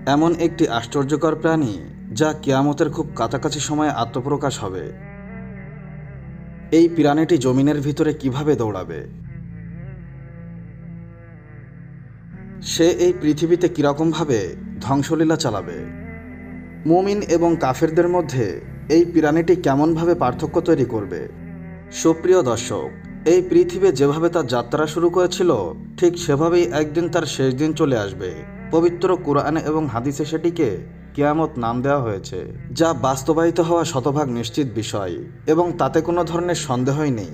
এমন একটি আশ্চর্যকর প্রাণী যা কিয়ামতের খুব কাছাকাছি সময়ে আত্মপ্রকাশ হবে। এই প্রাণীটি জমিনের ভিতরে কিভাবে দৌড়াবে? সে এই পৃথিবীতে কীরকমভাবে ধ্বংসলীলা চালাবে? মুমিন এবং কাফেরদের মধ্যে এই প্রাণীটি কেমনভাবে পার্থক্য তৈরি করবে? সুপ্রিয় দর্শক, এই পৃথিবী যেভাবে তার যাত্রা শুরু করেছিল ঠিক সেভাবেই একদিন তার শেষ দিন চলে আসবে। পবিত্র কুরআনে এবং হাদিসে সেটিকে কিয়ামত নাম দেওয়া হয়েছে, যা বাস্তবায়িত হওয়া শতভাগ নিশ্চিত বিষয় এবং তাতে কোনো ধরনের সন্দেহই নেই।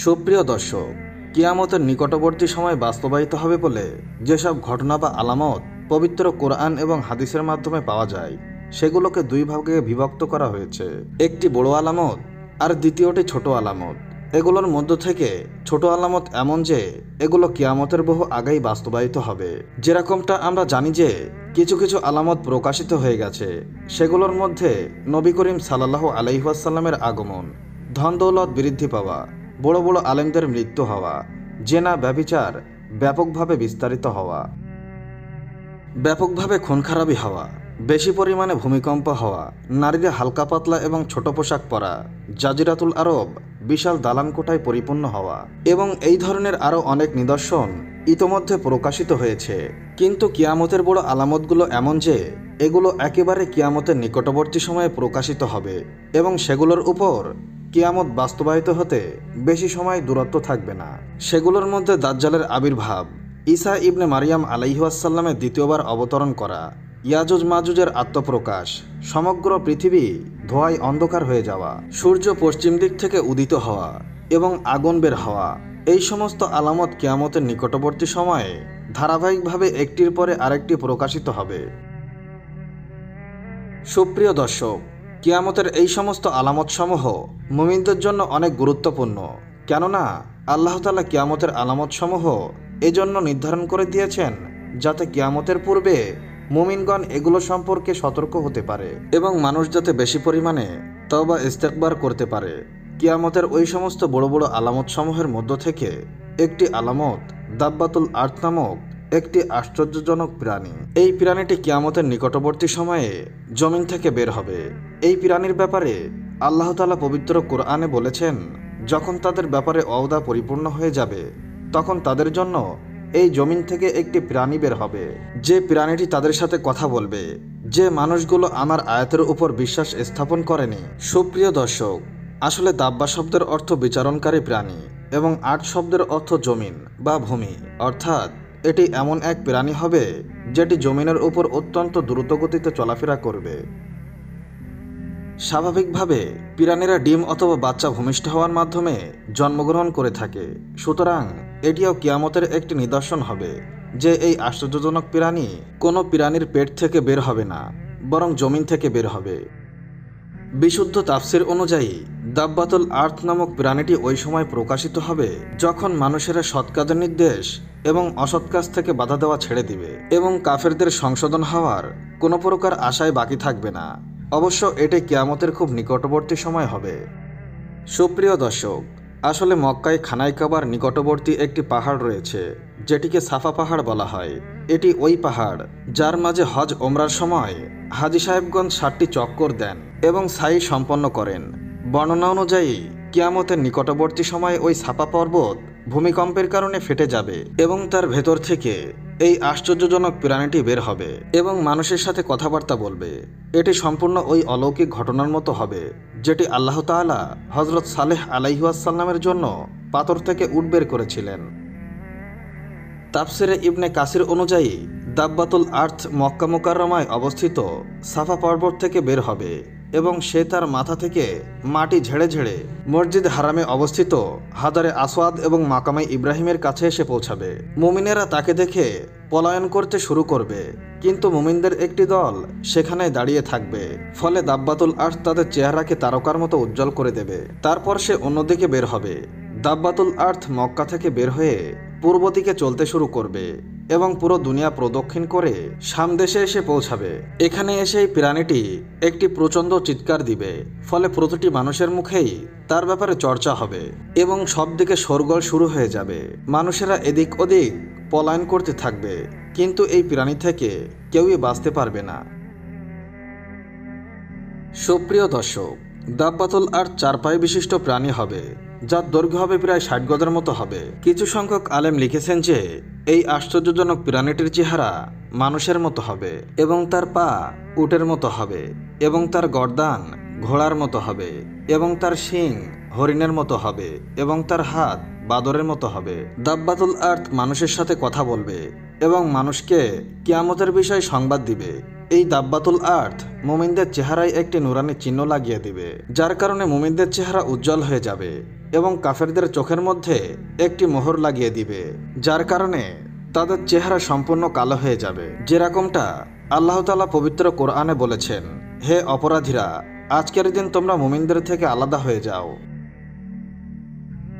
সুপ্রিয় দর্শক, কিয়ামতের নিকটবর্তী সময় বাস্তবায়িত হবে বলে যেসব ঘটনা বা আলামত পবিত্র কোরআন এবং হাদিসের মাধ্যমে পাওয়া যায় সেগুলোকে দুই ভাগে বিভক্ত করা হয়েছে। একটি বড় আলামত আর দ্বিতীয়টি ছোট আলামত। এগুলোর মধ্য থেকে ছোট আলামত এমন যে এগুলো কিয়ামতের বহু আগেই বাস্তবায়িত হবে। যেরকমটা আমরা জানি যে কিছু কিছু আলামত প্রকাশিত হয়ে গেছে, সেগুলোর মধ্যে নবী করিম সাল্লাল্লাহু আলাইহি ওয়াসাল্লামের আগমন, ধন দৌলত বৃদ্ধি পাওয়া, বড় বড় আলেমদের মৃত্যু হওয়া, জেনা ব্যভিচার ব্যাপকভাবে বিস্তারিত হওয়া, ব্যাপকভাবে খুনখারাবি হওয়া, বেশি পরিমাণে ভূমিকম্প হওয়া, নারীরা হালকা পাতলা এবং ছোট পোশাক পরা, জাজিরাতুল আরব বিশাল দালানকোঠায় পরিপূর্ণ হওয়া এবং এই ধরনের আরও অনেক নিদর্শন ইতোমধ্যে প্রকাশিত হয়েছে। কিন্তু কিয়ামতের বড় আলামতগুলো এমন যে এগুলো একেবারে কিয়ামতের নিকটবর্তী সময়ে প্রকাশিত হবে এবং সেগুলোর উপর কিয়ামত বাস্তবায়িত হতে বেশি সময় দূরত্ব থাকবে না। সেগুলোর মধ্যে দাজ্জালের আবির্ভাব, ঈসা ইবনে মারিয়াম আলাইহিওয়াসাল্লামের দ্বিতীয়বার অবতরণ করা, ইয়াজুজ মাজুজের আত্মপ্রকাশ, সমগ্র পৃথিবী ধোঁয়ায় অন্ধকার হয়ে যাওয়া, সূর্য পশ্চিম দিক থেকে উদিত হওয়া এবং আগুন বের হওয়া, এই সমস্ত আলামত কিয়ামতের নিকটবর্তী সময়ে ধারাবাহিকভাবে একটির পরে আরেকটি প্রকাশিত হবে। সুপ্রিয় দর্শক, কিয়ামতের এই সমস্ত আলামতসমূহ মুমিনদের জন্য অনেক গুরুত্বপূর্ণ, কেননা আল্লাহ তাআলা কিয়ামতের আলামতসমূহ এজন্য নির্ধারণ করে দিয়েছেন যাতে কিয়ামতের পূর্বে মুমিনগণ এগুলো সম্পর্কে সতর্ক হতে পারে এবং মানুষ যাতে বেশি পরিমাণে তওবা ইস্তেগফার করতে পারে। কিয়ামতের ওই সমস্ত বড় বড় আলামতসমূহের মধ্য থেকে একটি আলামত দাব্বাতুল আরদ নামক একটি আশ্চর্যজনক প্রাণী। এই প্রাণীটি কিয়ামতের নিকটবর্তী সময়ে জমিন থেকে বের হবে। এই প্রাণীর ব্যাপারে আল্লাহ তাআলা পবিত্র কোরআনে বলেছেন, যখন তাদের ব্যাপারে ওয়াদা পরিপূর্ণ হয়ে যাবে তখন তাদের জন্য এই জমিন থেকে একটি প্রাণী বের হবে, যে প্রাণীটি তাদের সাথে কথা বলবে, যে মানুষগুলো আমার আয়াতের উপর বিশ্বাস স্থাপন করেনি। সুপ্রিয় দর্শক, আসলে দাব্বা শব্দের অর্থ বিচারণকারী প্রাণী এবং আরদ শব্দের অর্থ জমিন বা ভূমি, অর্থাৎ এটি এমন এক প্রাণী হবে যেটি জমিনের উপর অত্যন্ত দ্রুতগতিতে চলাফেরা করবে। স্বাভাবিকভাবে প্রাণীরা ডিম অথবা বাচ্চা ভূমিষ্ঠ হওয়ার মাধ্যমে জন্মগ্রহণ করে থাকে, সুতরাং এটিও কিয়ামতের একটি নিদর্শন হবে যে এই আশ্চর্যজনক প্রাণী কোনো প্রাণীর পেট থেকে বের হবে না, বরং জমিন থেকে বের হবে। বিশুদ্ধ তাফসির অনুযায়ী দাব্বাতুল আরদ নামক প্রাণীটি ওই সময় প্রকাশিত হবে যখন মানুষেরা সৎ কাজের নির্দেশ এবং অসৎ কাজ থেকে বাধা দেওয়া ছেড়ে দিবে এবং কাফেরদের সংশোধন হওয়ার কোনো প্রকার আশায় বাকি থাকবে না। অবশ্য এটি কিয়ামতের খুব নিকটবর্তী সময় হবে। সুপ্রিয় দর্শক, আসলে মক্কায় খানায় কাবার নিকটবর্তী একটি পাহাড় রয়েছে যেটিকে সাফা পাহাড় বলা হয়। এটি ওই পাহাড় যার মাঝে হজ ওমরার সময় হাজী সাহেবগঞ্জ 7টি চক্কর দেন এবং সাই সম্পন্ন করেন। বর্ণনা অনুযায়ী কিয়ামতের নিকটবর্তী সময়ে ওই সাফা পর্বত ভূমিকম্পের কারণে ফেটে যাবে এবং তার ভেতর থেকে এই আশ্চর্যজনক প্রাণীটি বের হবে এবং মানুষের সাথে কথাবার্তা বলবে। এটি সম্পূর্ণ ওই অলৌকিক ঘটনার মতো হবে যেটি আল্লাহ তাআলা হযরত সালেহ আলাইহিওয়াসাল্লামের জন্য পাথর থেকে উট বের করেছিলেন। তাফসিরে ইবনে কাসির অনুযায়ী দাব্বাতুল আরদ মক্কা মুকাররমায় অবস্থিত সাফা পর্বত থেকে বের হবে এবং সে তার মাথা থেকে মাটি ঝেড়ে ঝেড়ে মসজিদ হারামে অবস্থিত হাজারে আসওয়াদ এবং মাকামে ইব্রাহিমের কাছে এসে পৌঁছাবে। মুমিনেরা তাকে দেখে পলায়ন করতে শুরু করবে, কিন্তু মুমিনদের একটি দল সেখানে দাঁড়িয়ে থাকবে, ফলে দাব্বাতুল আরদ তাদের চেহারাকে তারকার মতো উজ্জ্বল করে দেবে। তারপর সে অন্যদিকে বের হবে। দাব্বাতুল আরদ মক্কা থেকে বের হয়ে পূর্ব দিকে চলতে শুরু করবে এবং পুরো দুনিয়া প্রদক্ষিণ করে শাম দেশে এসে পৌঁছাবে। এখানে এসে এই প্রাণীটি একটি প্রচণ্ড চিৎকার দিবে, ফলে প্রতিটি মানুষের মুখেই তার ব্যাপারে চর্চা হবে এবং সব দিকে শোরগোল শুরু হয়ে যাবে। মানুষেরা এদিক ওদিক পলায়ন করতে থাকবে কিন্তু এই প্রাণী থেকে কেউই বাঁচতে পারবে না। সুপ্রিয় দর্শক, দাব্বাতুল আর্থ 4 পায়ে বিশিষ্ট প্রাণী হবে, যার দৈর্ঘ্য হবে প্রায় 60 গজের মতো হবে। কিছু সংখ্যক আলেম লিখেছেন যে এই আশ্চর্যজনক প্রাণীটির চেহারা মানুষের মতো হবে এবং তার পা উটের মতো হবে এবং তার গর্দান ঘোড়ার মতো হবে এবং তার শিং হরিণের মতো হবে এবং তার হাত বাদরের মতো হবে। দাব্বাতুল আর্থ মানুষের সাথে কথা বলবে এবং মানুষকে কিয়ামতের বিষয়ে সংবাদ দিবে। এই দাব্বাতুল আর্থ মুমিনদের চেহারায় একটি নুরানি চিহ্ন লাগিয়ে দিবে, যার কারণে মুমিনদের চেহারা উজ্জ্বল হয়ে যাবে এবং কাফেরদের চোখের মধ্যে একটি মোহর লাগিয়ে দিবে, যার কারণে তাদের চেহারা সম্পূর্ণ কালো হয়ে যাবে। যেরকমটা আল্লাহ তাআলা পবিত্র কোরআনে বলেছেন, হে অপরাধীরা, আজকের দিন তোমরা মুমিনদের থেকে আলাদা হয়ে যাও।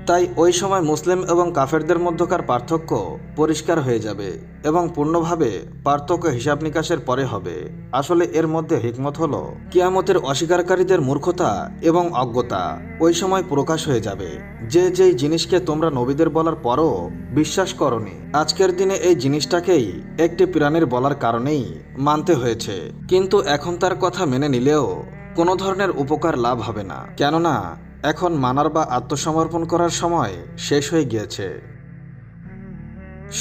তাই ওই সময় মুসলিম এবং কাফেরদের মধ্যকার পার্থক্য পরিষ্কার হয়ে যাবে এবং পূর্ণভাবে পার্থক্য হিসাব নিকাশের পরে হবে। আসলে এর মধ্যে হিকমত হলো কিয়ামতের অস্বীকারীদের মূর্খতা এবং অজ্ঞতা ওই সময় প্রকাশ হয়ে যাবে। যেই জিনিসকে তোমরা নবীদের বলার পরও বিশ্বাস করনি, আজকের দিনে এই জিনিসটাকেই একটি প্রাণীর বলার কারণেই মানতে হয়েছে, কিন্তু এখন তার কথা মেনে নিলেও কোনো ধরনের উপকার লাভ হবে না, কেননা এখন মানার বা আত্মসমর্পণ করার সময় শেষ হয়ে গিয়েছে।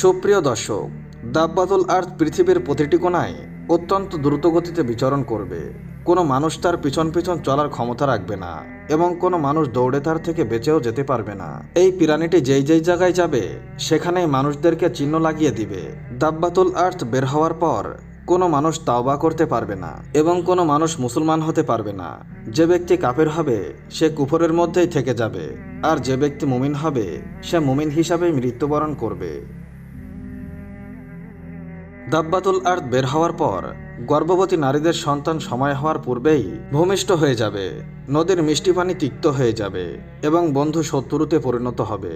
সুপ্রিয় দর্শক, দাব্বাতুল আর্থ পৃথিবীর প্রতিটি কোণায় অত্যন্ত দ্রুতগতিতে বিচরণ করবে। কোনো মানুষ তার পিছন পিছন চলার ক্ষমতা রাখবে না এবং কোনো মানুষ দৌড়ে তার থেকে বেঁচেও যেতে পারবে না। এই প্রাণীটি যেই জায়গায় যাবে সেখানেই মানুষদেরকে চিহ্ন লাগিয়ে দিবে। দাব্বাতুল আর্থ বের হওয়ার পর কোনো মানুষ তাওবা করতে পারবে না এবং কোনো মানুষ মুসলমান হতে পারবে না। যে ব্যক্তি কাফের হবে সে কুফরের মধ্যেই থেকে যাবে, আর যে ব্যক্তি মুমিন হবে সে মুমিন হিসাবেই মৃত্যুবরণ করবে। দাব্বাতুল আর্থ বের হওয়ার পর গর্ভবতী নারীদের সন্তান সময় হওয়ার পূর্বেই ভূমিষ্ঠ হয়ে যাবে, নদীর মিষ্টি পানি তিক্ত হয়ে যাবে এবং বন্ধু শত্রুতে পরিণত হবে।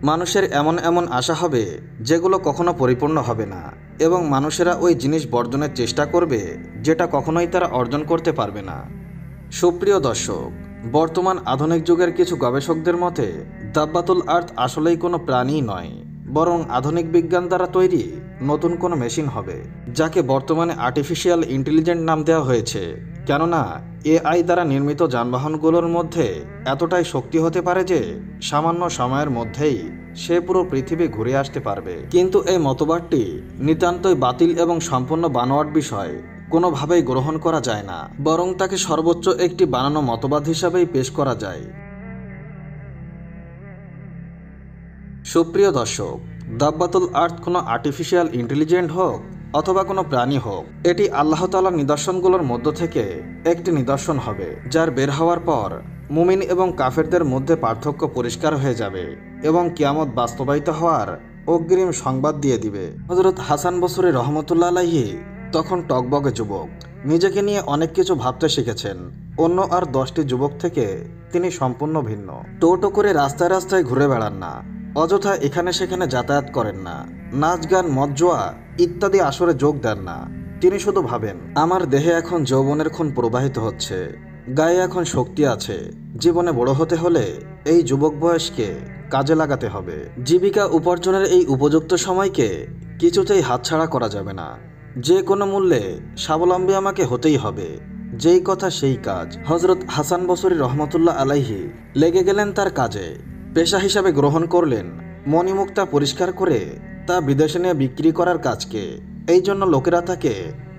মানুষের এমন এমন আশা হবে যেগুলো কখনো পরিপূর্ণ হবে না এবং মানুষেরা ওই জিনিস বর্জনের চেষ্টা করবে যেটা কখনোই তারা অর্জন করতে পারবে না। সুপ্রিয় দর্শক, বর্তমান আধুনিক যুগের কিছু গবেষকদের মতে দাব্বাতুল আর্থ আসলেই কোনো প্রাণী নয়, বরং আধুনিক বিজ্ঞান দ্বারা তৈরি নতুন কোনো মেশিন হবে, যাকে বর্তমানে আর্টিফিশিয়াল ইন্টেলিজেন্ট নাম দেওয়া হয়েছে। কেননা এআই দ্বারা নির্মিত যানবাহনগুলোর মধ্যে এতটাই শক্তি হতে পারে যে সামান্য সময়ের মধ্যেই সে পুরো পৃথিবী ঘুরে আসতে পারবে। কিন্তু এই মতবাদটি নিতান্তই বাতিল এবং সম্পূর্ণ বানোয়াট বিষয়, কোনোভাবেই গ্রহণ করা যায় না, বরং তাকে সর্বোচ্চ একটি বানানো মতবাদ হিসাবেই পেশ করা যায়। সুপ্রিয় দর্শক, দাব্বাতুল আর্থ কোনো আর্টিফিশিয়াল ইন্টেলিজেন্ট হোক অথবা কোনো প্রাণী হোক, এটি আল্লাহ তাআলার নিদর্শনগুলোর মধ্য থেকে একটি নিদর্শন হবে, যার বের হওয়ার পর মুমিন এবং কাফেরদের মধ্যে পার্থক্য পরিষ্কার হয়ে যাবে এবং কিয়ামত বাস্তবায়িত হওয়ার অগ্রিম সংবাদ দিয়ে দিবে। হযরত হাসান বসরি রহমতুল্লাহ আলাইহি তখন টকবগে যুবক, নিজেকে নিয়ে অনেক কিছু ভাবতে শিখেছেন। অন্য আর 10টি যুবক থেকে তিনি সম্পূর্ণ ভিন্ন। টোটো করে রাস্তায় রাস্তায় ঘুরে বেড়ান না, অযথা এখানে সেখানে যাতায়াত করেন না, নাচ গান মদ জুয়া ইত্যাদি আসরে যোগ দেন না। তিনি শুধু ভাবেন, আমার দেহে এখন যৌবনের খুন প্রবাহিত হচ্ছে, গায়ে এখন শক্তি আছে, জীবনে বড় হতে হলে এই যুবক বয়সকে কাজে লাগাতে হবে। জীবিকা উপার্জনের এই উপযুক্ত সময়কে কিছুতেই হাতছাড়া করা যাবে না। যে কোনো মূল্যে স্বাবলম্বী আমাকে হতেই হবে, যেই কথা সেই কাজ। হযরত হাসান বসরি রহমতুল্লাহ আলাইহি লেগে গেলেন তার কাজে, পেশা হিসাবে গ্রহণ করলেন মণিমুক্তা পরিষ্কার করে তা বিদেশে নিয়ে বিক্রি করার কাজকে। এই জন্য লোকেরা তাকে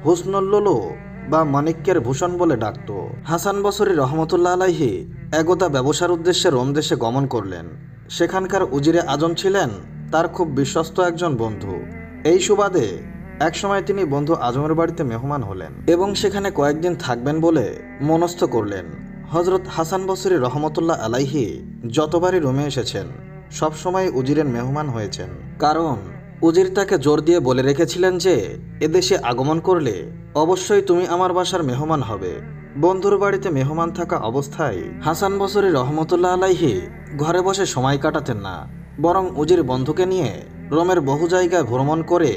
হুসনুল লুলু বা মানিক্যের ভূষণ বলে ডাকত। হাসান বসরি রহমতুল্লাহ আলাইহি একদা ব্যবসার উদ্দেশ্যে রোম দেশে গমন করলেন। সেখানকার উজিরে আজম ছিলেন তার খুব বিশ্বস্ত একজন বন্ধু। এই সুবাদে একসময় তিনি বন্ধু আজমের বাড়িতে মেহমান হলেন এবং সেখানে কয়েকদিন থাকবেন বলে মনস্থ করলেন। হযরত হাসান বসরি রহমতুল্লাহ আলাইহি যতবারই রোমে এসেছেন সবসময় উজিরের মেহমান হয়েছেন, কারণ উজির তাকে জোর দিয়ে বলে রেখেছিলেন যে এদেশে আগমন করলে অবশ্যই তুমি আমার বাসার মেহমান হবে। বন্ধুর বাড়িতে মেহমান থাকা অবস্থায় হাসান বসরি রহমতুল্লাহ আলাইহি ঘরে বসে সময় কাটাতেন না, বরং উজির বন্ধুকে নিয়ে রোমের বহু জায়গায় ভ্রমণ করে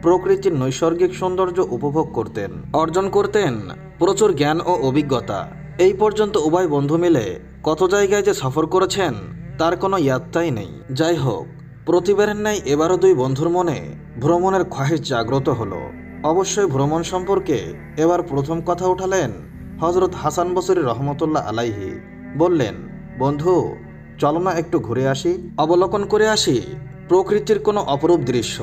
প্রকৃতির নৈসর্গিক সৌন্দর্য উপভোগ করতেন, অর্জন করতেন প্রচুর জ্ঞান ও অভিজ্ঞতা। এই পর্যন্ত উভয় বন্ধু মিলে কত জায়গায় যে সফর করেছেন তার কোনো ইয়াত্তাই নেই। যাই হোক, প্রতিবারের ন্যায় এবারও দুই বন্ধুর মনে ভ্রমণের খ্বাহিশ জাগ্রত হলো। অবশ্যই ভ্রমণ সম্পর্কে এবার প্রথম কথা উঠালেন হজরত হাসান বসরি রহমতুল্লাহ আলাইহি। বললেন, বন্ধু, চলো না একটু ঘুরে আসি, অবলোকন করে আসি প্রকৃতির কোনো অপরূপ দৃশ্য।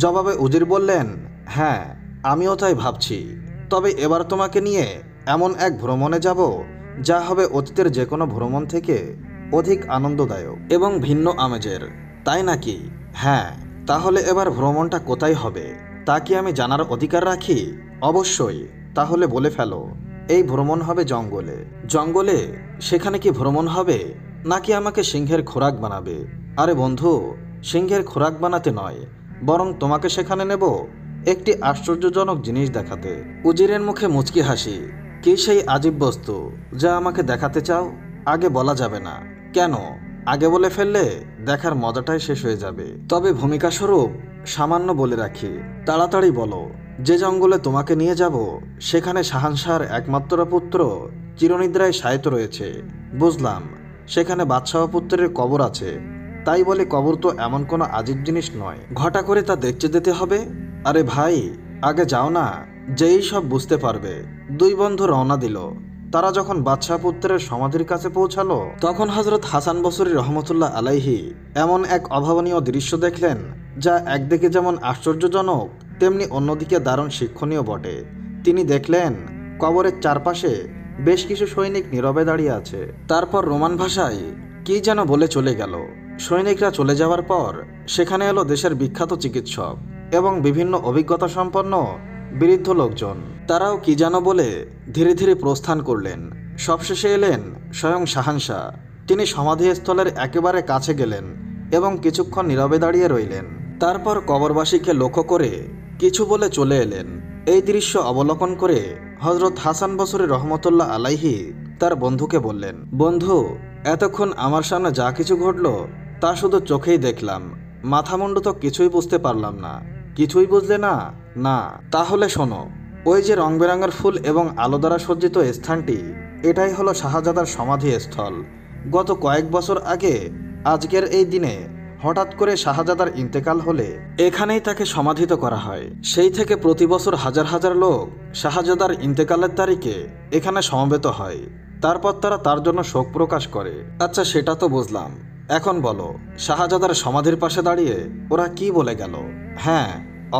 জবাবে উজির বললেন, হ্যাঁ, আমিও তাই ভাবছি। তবে এবার তোমাকে নিয়ে এমন এক ভ্রমণে যাব যা হবে অতীতের যে কোনো ভ্রমণ থেকে অধিক আনন্দদায়ক এবং ভিন্ন আমেজের। তাই নাকি? হ্যাঁ। তাহলে এবার ভ্রমণটা কোথায় হবে তা কি আমি জানার অধিকার রাখি? অবশ্যই। তাহলে বলে ফেলো। এই ভ্রমণ হবে জঙ্গলে। জঙ্গলে? সেখানে কি ভ্রমণ হবে, নাকি আমাকে সিংহের খোরাক বানাবে? আরে বন্ধু, সিংহের খোরাক বানাতে নয়, বরং তোমাকে সেখানে নেব একটি আশ্চর্যজনক জিনিস দেখাতে। উজিরের মুখে মুচকি হাসি। কি সেই আজীব বস্তু যা আমাকে দেখাতে চাও? আগে বলা যাবে না। কেন? আগে বলে ফেললে দেখার মজাটাই শেষ হয়ে যাবে। তবে ভূমিকা স্বরূপ সামান্য বলে রাখি, তাড়াতাড়ি বলো। যে জঙ্গলে তোমাকে নিয়ে যাব সেখানে শাহানশাহর একমাত্র পুত্র চিরনিদ্রায় শায়িত রয়েছে। বুঝলাম, সেখানে বাদশাহ পুত্রের কবর আছে। তাই বলে কবর তো এমন কোনো আজীব জিনিস নয়, ঘটা করে তা দেখতে যেতে হবে। আরে ভাই, আগে যাও না, যেই সব বুঝতে পারবে। দুই বন্ধু রওনা দিল। তারা যখন বাদশাহ পুত্রের সমাধির কাছে পৌঁছালো তখন হজরত হাসান বসরি রহমতুল্লাহ আলাইহি এমন এক অভাবনীয় দৃশ্য দেখলেন যা একদিকে যেমন আশ্চর্যজনক তেমনি অন্যদিকে দারুণ শিক্ষণীয় বটে। তিনি দেখলেন কবরের চারপাশে বেশ কিছু সৈনিক নীরবে দাঁড়িয়ে আছে। তারপর রোমান ভাষায় কি যেন বলে চলে গেল। সৈনিকরা চলে যাওয়ার পর সেখানে এলো দেশের বিখ্যাত চিকিৎসক এবং বিভিন্ন অভিজ্ঞতা সম্পন্ন বৃদ্ধ লোকজন। তারাও কি যেন বলে ধীরে ধীরে প্রস্থান করলেন। সবশেষে এলেন স্বয়ং শাহানশাহ। তিনি সমাধিস্থলের একেবারে কাছে গেলেন এবং কিছুক্ষণ নীরবে দাঁড়িয়ে রইলেন। তারপর কবরবাসীকে লক্ষ্য করে কিছু বলে চলে এলেন। এই দৃশ্য অবলোকন করে হজরত হাসান বসরি রহমতুল্লাহ আলাইহি তার বন্ধুকে বললেন, বন্ধু, এতক্ষণ আমার সামনে যা কিছু ঘটল তা শুধু চোখেই দেখলাম, মাথামুন্ডু তো কিছুই বুঝতে পারলাম না। কিছুই বুঝলে না? না। তাহলে শোনো, ওই যে রং বেরঙের ফুল এবং আলো দ্বারা সজ্জিত স্থানটি, এটাই হলো শাহজাদার সমাধিস্থল। গত কয়েক বছর আগে আজকের এই দিনে হঠাৎ করে শাহজাদার ইন্তেকাল হলে এখানেই তাকে সমাধিত করা হয়। সেই থেকে প্রতি বছর হাজার হাজার লোক শাহজাদার ইন্তেকালের তারিখে এখানে সমবেত হয়। তারপর তারা তার জন্য শোক প্রকাশ করে। আচ্ছা, সেটা তো বুঝলাম। এখন বলো, শাহজাদার সমাধির পাশে দাঁড়িয়ে ওরা কি বলে গেল? হ্যাঁ,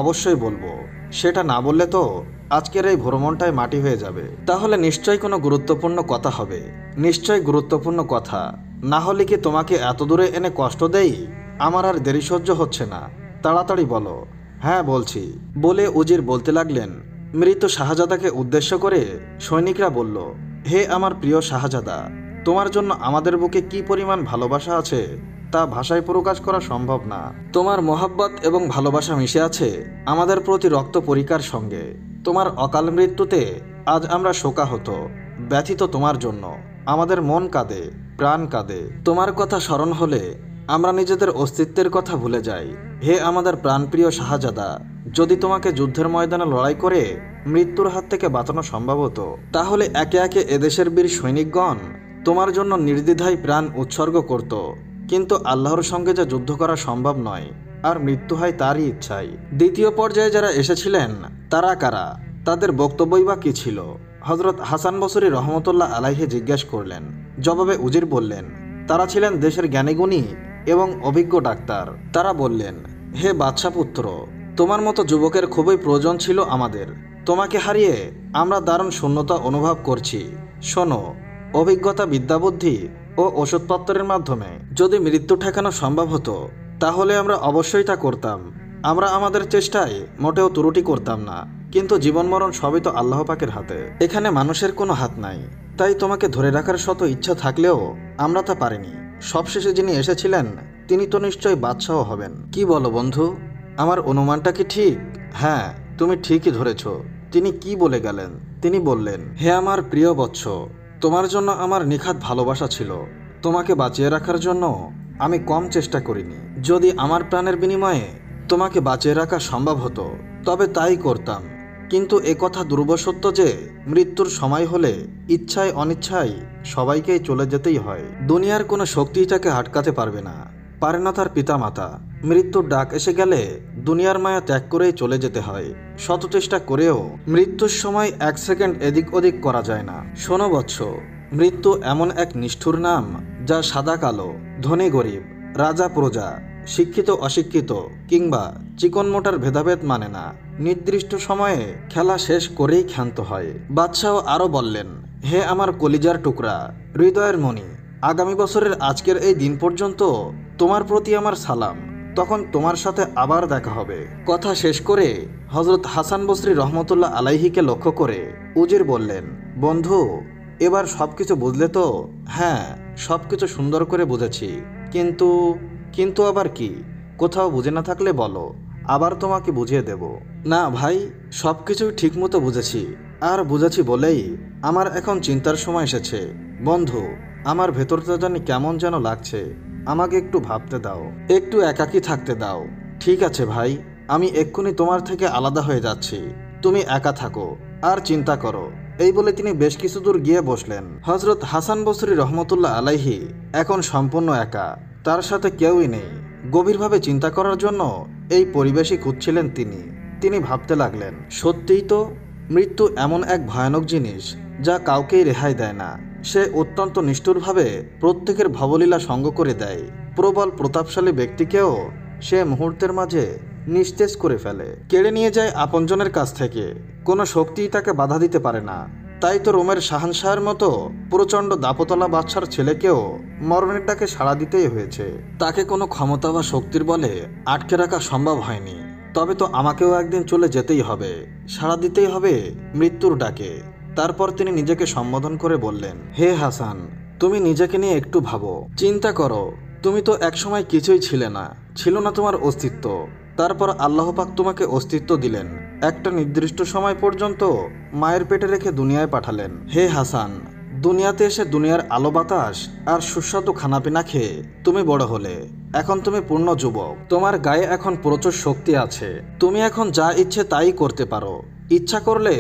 অবশ্যই বলবো। সেটা না বললে তো আজকের এই ভ্রমণটাই মাটি হয়ে যাবে। তাহলে নিশ্চয়ই কোনো গুরুত্বপূর্ণ কথা হবে। নিশ্চয়ই গুরুত্বপূর্ণ কথা, না হলে কি তোমাকে এত দূরে এনে কষ্ট দেই? আমার আর দেরি সহ্য হচ্ছে না, তাড়াতাড়ি বলো। হ্যাঁ, বলছি, বলে উজির বলতে লাগলেন। মৃত শাহজাদাকে উদ্দেশ্য করে সৈনিকরা বলল, হে আমার প্রিয় শাহজাদা, তোমার জন্য আমাদের বুকে কি পরিমাণ ভালোবাসা আছে তা ভাষায় প্রকাশ করা সম্ভব না। তোমার মোহাব্বত এবং ভালোবাসা মিশে আছে আমাদের প্রতি রক্ত পরিকার সঙ্গে। তোমার অকাল মৃত্যুতে আজ আমরা শোকাহত, ব্যথিত। তোমার জন্য আমাদের মন কাঁদে, প্রাণ কাঁদে। তোমার কথা স্মরণ হলে আমরা নিজেদের অস্তিত্বের কথা ভুলে যাই। হে আমাদের প্রাণপ্রিয় শাহজাদা, যদি তোমাকে যুদ্ধের ময়দানে লড়াই করে মৃত্যুর হাত থেকে বাঁচানো সম্ভব হতো, তাহলে একে একে এদেশের বীর সৈনিকগণ তোমার জন্য নির্দ্বিধায় প্রাণ উৎসর্গ করত। কিন্তু আল্লাহর সঙ্গে যা যুদ্ধ করা সম্ভব নয়, আর মৃত্যু হয় তারই ইচ্ছায়। দ্বিতীয় পর্যায়ে যারা এসেছিলেন তারা কারা? তাদের বক্তব্যই বা কী ছিল? হজরত হাসান বসরি রহমতুল্লাহ আলাইহি জিজ্ঞেস করলেন। জবাবে উজির বললেন, তারা ছিলেন দেশের জ্ঞানীগুণী এবং অভিজ্ঞ ডাক্তার। তারা বললেন, হে বাদশাহ পুত্র, তোমার মতো যুবকের খুবই প্রয়োজন ছিল আমাদের। তোমাকে হারিয়ে আমরা দারুণ শূন্যতা অনুভব করছি। শোনো, অভিজ্ঞতা, বিদ্যাবুদ্ধি ও ওষুধপত্রের মাধ্যমে যদি মৃত্যু ঠেকানো সম্ভব হতো তাহলে আমরা অবশ্যই তা করতাম। আমরা আমাদের চেষ্টায় মোটেও ত্রুটি করতাম না। কিন্তু জীবন মরণ সবই তো আল্লাহ পাকের হাতে, এখানে মানুষের কোনো হাত নাই। তাই তোমাকে ধরে রাখার শত ইচ্ছা থাকলেও আমরা তা পারিনি। সবশেষে যিনি এসেছিলেন তিনি তো নিশ্চয়ই বাদশাহ হবেন। কি বলো বন্ধু, আমার অনুমানটা কি ঠিক? হ্যাঁ, তুমি ঠিকই ধরেছ। তিনি কি বলে গেলেন? তিনি বললেন, হে আমার প্রিয় বৎস, তোমার জন্য আমার নিখাত ভালোবাসা ছিল। তোমাকে বাঁচিয়ে রাখার জন্য আমি কম চেষ্টা করিনি। যদি আমার প্রাণের বিনিময়ে তোমাকে বাঁচিয়ে রাখা সম্ভব হতো তবে তাই করতাম। কিন্তু একথা দুর্বসত্য যে মৃত্যুর সময় হলে ইচ্ছায় অনিচ্ছায় সবাইকেই চলে যেতেই হয়। দুনিয়ার কোনো শক্তিই তাকে আটকাতে পারবে না, পারে না তার পিতামাতা, মৃত্যুর ডাক এসে গেলে দুনিয়ার মায়া ত্যাগ করেই চলে যেতে হয়। শত চেষ্টা করেও মৃত্যুর সময় 1 সেকেন্ড এদিক ওদিক করা যায় না। শোনো বৎস, মৃত্যু এমন এক নিষ্ঠুর নাম যা সাদা কালো, ধনী গরিব, রাজা প্রজা, শিক্ষিত অশিক্ষিত কিংবা চিকন মোটার ভেদাভেদ মানে না। নির্দিষ্ট সময়ে খেলা শেষ করেই ক্ষান্ত হয়। বাদশাহ আরও বললেন, হে আমার কলিজার টুকরা, হৃদয়ের মণি, আগামী বছরের আজকের এই দিন পর্যন্ত তোমার প্রতি আমার সালাম। তখন তোমার সাথে আবার দেখা হবে। কথা শেষ করে হজরত হাসান বসরি রহমতুল্লাহ আলাইহিকে লক্ষ্য করে উজির বললেন, বন্ধু, এবার সবকিছু বুঝলে তো? হ্যাঁ, সবকিছু সুন্দর করে বুঝেছি, কিন্তু আবার কি? কোথাও বুঝে না থাকলে বলো, আবার তোমাকে বুঝিয়ে দেব। না ভাই, সবকিছুই ঠিকমতো বুঝেছি, আর বুঝেছি বলেই আমার এখন চিন্তার সময় এসেছে। বন্ধু, আমার ভেতরটা জানি কেমন যেন লাগছে, আমাকে একটু ভাবতে দাও, একটু একাকী থাকতে দাও। ঠিক আছে ভাই, আমি এক্ষুনি তোমার থেকে আলাদা হয়ে যাচ্ছি, তুমি একা থাকো আর চিন্তা করো। এই বলে তিনি বেশ কিছু দূর গিয়ে বসলেন। হজরত হাসান বসরি রহমতুল্লাহ আলাইহি এখন সম্পূর্ণ একা, তার সাথে কেউই নেই। গভীরভাবে চিন্তা করার জন্য এই পরিবেশই খুঁজছিলেন তিনি ভাবতে লাগলেন, সত্যিই তো মৃত্যু এমন এক ভয়ানক জিনিস যা কাউকেই রেহাই দেয় না। সে অত্যন্ত নিষ্ঠুরভাবে প্রত্যেকের ভবলীলা সঙ্গ করে দেয়। প্রবল প্রতাপশালী ব্যক্তিকেও সে মুহূর্তের মাঝে নিস্তেজ করে ফেলে, কেড়ে নিয়ে যায় আপনজনের কাছ থেকে। কোনো শক্তিই তাকে বাধা দিতে পারে না। তাই তো রোমের শাহানশাহের মতো প্রচণ্ড দাপতলা বাদশার ছেলেকেও মরণের ডাকে সাড়া দিতেই হয়েছে। তাকে কোনো ক্ষমতা বা শক্তির বলে আটকে রাখা সম্ভব হয়নি। তবে তো আমাকেও একদিন চলে যেতেই হবে, সাড়া দিতেই হবে মৃত্যুর ডাকে। তারপর তিনি নিজেকে সম্বোধন করে বললেন, হে হাসান, তুমি নিজেকে নিয়ে একটু ভাবো, চিন্তা করো। তুমি তো একসময় কিছুই ছিল না তোমার অস্তিত্ব। তারপর আল্লাহ পাক তোমাকে অস্তিত্ব দিলেন, একটা নির্দিষ্ট সময় পর্যন্ত মায়ের পেটে রেখে দুনিয়ায় পাঠালেন। হে হাসান, দুনিয়াতে এসে দুনিয়ার আলো বাতাস আর সুস্বাদু খানাপিনা খেয়ে তুমি বড় হলে। এখন তুমি পূর্ণ যুবক, তোমার গায়ে এখন প্রচুর শক্তি আছে। তুমি এখন যা ইচ্ছে তাই করতে পারো। ইচ্ছা করলে